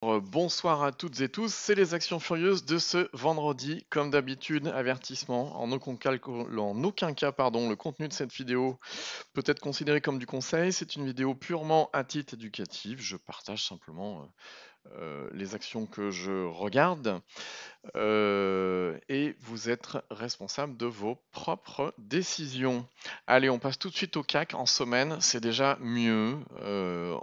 Bonsoir à toutes et tous, c'est les actions furieuses de ce vendredi. Comme d'habitude, avertissement, en aucun cas, le contenu de cette vidéo peut être considéré comme du conseil. C'est une vidéo purement à titre éducatif. Je partage simplement les actions que je regarde. Et vous êtes responsable de vos propres décisions. Allez, on passe tout de suite au CAC en semaine, c'est déjà mieux.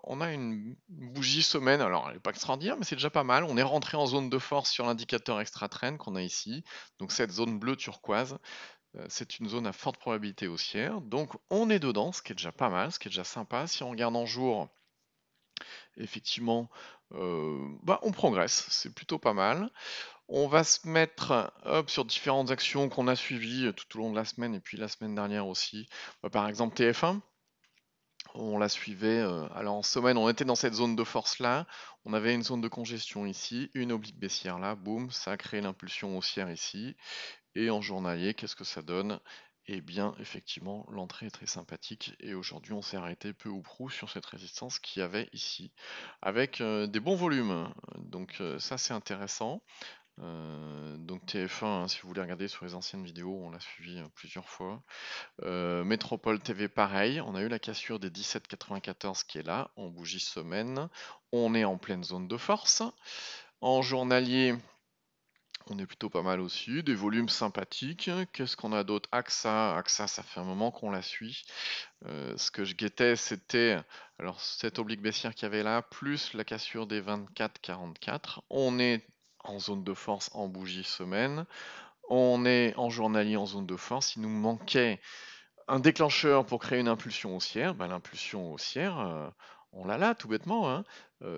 On a une bougie semaine, alors elle n'est pas extraordinaire, mais c'est déjà pas mal. On est rentré en zone de force sur l'indicateur extra trend qu'on a ici. Donc cette zone bleue turquoise, c'est une zone à forte probabilité haussière. Donc on est dedans, ce qui est déjà pas mal, ce qui est déjà sympa. Si on regarde en jour, effectivement, on progresse, c'est plutôt pas mal. On va se mettre hop, sur différentes actions qu'on a suivies tout au long de la semaine et puis la semaine dernière aussi. Par exemple TF1, on la suivait. Alors en semaine, on était dans cette zone de force là. On avait une zone de congestion ici, une oblique baissière là. Boum, ça a créé l'impulsion haussière ici. Et en journalier, qu'est-ce que ça donne? Eh bien, effectivement, l'entrée est très sympathique. Et aujourd'hui, on s'est arrêté peu ou prou sur cette résistance qu'il y avait ici, avec des bons volumes. Donc ça, c'est intéressant. Donc TF1, hein, si vous voulez regarder sur les anciennes vidéos, on l'a suivi plusieurs fois. Métropole TV, pareil, on a eu la cassure des 17,94 qui est là, en bougie semaine. On est en pleine zone de force. En journalier, on est plutôt pas mal aussi, des volumes sympathiques. Qu'est-ce qu'on a d'autre? AXA, ça fait un moment qu'on la suit. Ce que je guettais, c'était alors cette oblique baissière qu'il y avait là, plus la cassure des 24,44. On est en zone de force en bougie semaine. On est en journalier en zone de force. Il nous manquait un déclencheur pour créer une impulsion haussière. L'impulsion haussière, on l'a là, tout bêtement, hein.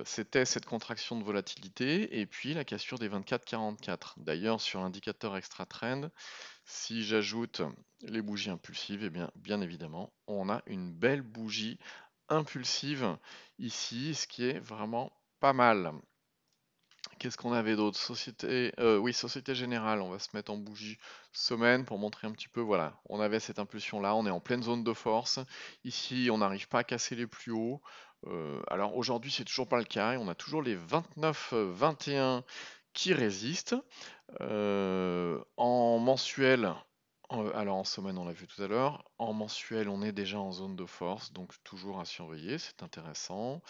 C'était cette contraction de volatilité et puis la cassure des 24,44. D'ailleurs, sur l'indicateur extra trend, si j'ajoute les bougies impulsives, eh bien évidemment, on a une belle bougie impulsive ici, ce qui est vraiment pas mal. Qu'est-ce qu'on avait d'autre? Société Générale, on va se mettre en bougie semaine pour montrer un petit peu, voilà, on avait cette impulsion-là, on est en pleine zone de force. Ici, on n'arrive pas à casser les plus hauts. Alors aujourd'hui, c'est toujours pas le cas, et on a toujours les 29,21 qui résistent. En mensuel, alors en semaine, on l'a vu tout à l'heure, en mensuel, on est déjà en zone de force, donc toujours à surveiller, c'est intéressant.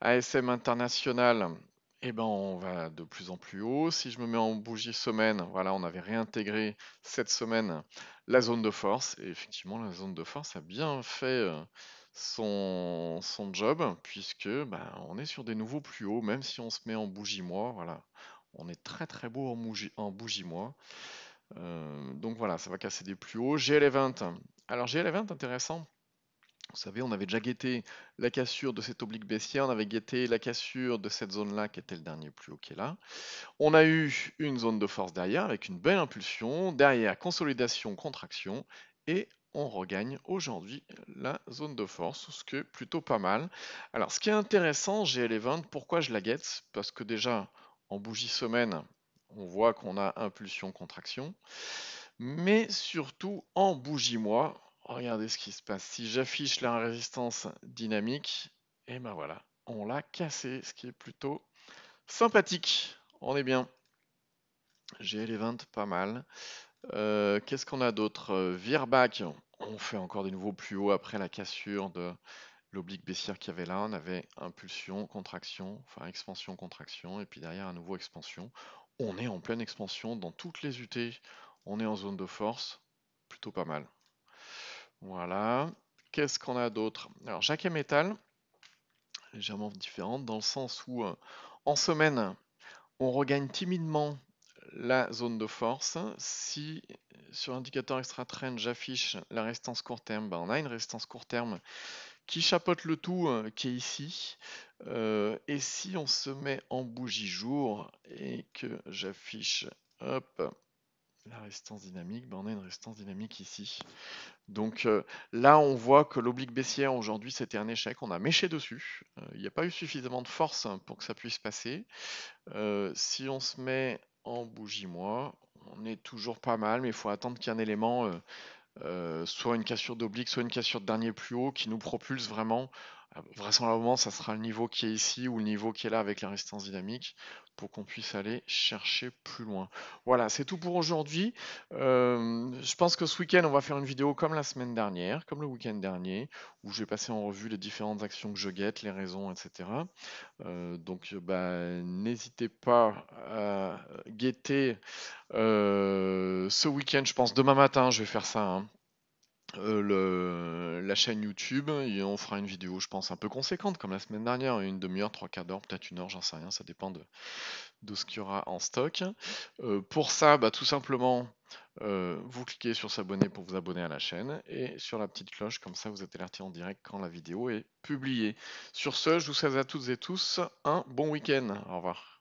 ASM International, eh ben, on va de plus en plus haut. Si je me mets en bougie semaine, voilà, on avait réintégré cette semaine la zone de force. Et effectivement, la zone de force a bien fait son job, puisque on est sur des nouveaux plus hauts, même si on se met en bougie mois. Voilà, on est très très beau en bougie mois. Donc voilà, ça va casser des plus hauts. GL20. Alors GL20, intéressant. Vous savez, on avait déjà guetté la cassure de cette oblique baissière, on avait guetté la cassure de cette zone-là qui était le dernier plus haut qui est là. On a eu une zone de force derrière avec une belle impulsion, derrière consolidation, contraction, et on regagne aujourd'hui la zone de force, ce qui est plutôt pas mal. Alors ce qui est intéressant, GL20, pourquoi je la guette? Parce que déjà, en bougie semaine, on voit qu'on a impulsion, contraction. Mais surtout en bougie mois, regardez ce qui se passe. Si j'affiche la résistance dynamique, et ben voilà, on l'a cassé, ce qui est plutôt sympathique. On est bien. J'ai les 20 pas mal. Qu'est-ce qu'on a d'autre? Virbac, on fait encore des nouveaux plus hauts après la cassure de l'oblique baissière qu'il y avait là. On avait impulsion, contraction, enfin expansion, contraction, et puis derrière à nouveau expansion. On est en pleine expansion dans toutes les UT. On est en zone de force, plutôt pas mal. Voilà. Qu'est-ce qu'on a d'autre? Alors, Jacques et Métal, légèrement différente dans le sens où en semaine, on regagne timidement la zone de force. Si sur l'indicateur extra trend, j'affiche la résistance court terme, on a une résistance court terme qui chapeaute le tout, qui est ici. Et si on se met en bougie jour et que j'affiche, hop, la résistance dynamique, on a une résistance dynamique ici. Donc là, on voit que l'oblique baissière aujourd'hui, c'était un échec. On a méché dessus. Il n'y a pas eu suffisamment de force pour que ça puisse passer. Si on se met en bougie mois, on est toujours pas mal, mais il faut attendre qu'il y ait un élément, soit une cassure d'oblique, soit une cassure de dernier plus haut, qui nous propulse vraiment Vraisemblablement, ça sera le niveau qui est ici ou le niveau qui est là avec la résistance dynamique pour qu'on puisse aller chercher plus loin. Voilà, c'est tout pour aujourd'hui. Je pense que ce week-end, on va faire une vidéo comme la semaine dernière, comme le week-end dernier, où je vais passer en revue les différentes actions que je guette, les raisons, etc. Donc, bah, n'hésitez pas à guetter ce week-end. Je pense demain matin, je vais faire ça, hein, la chaîne YouTube et on fera une vidéo, je pense, un peu conséquente comme la semaine dernière, une demi-heure, trois quarts d'heure, peut-être une heure, j'en sais rien, ça dépend de ce qu'il y aura en stock. Pour ça, bah, tout simplement, vous cliquez sur s'abonner pour vous abonner à la chaîne et sur la petite cloche, comme ça vous êtes alerté en direct quand la vidéo est publiée. Sur ce, je vous souhaite à toutes et tous un bon week-end. Au revoir.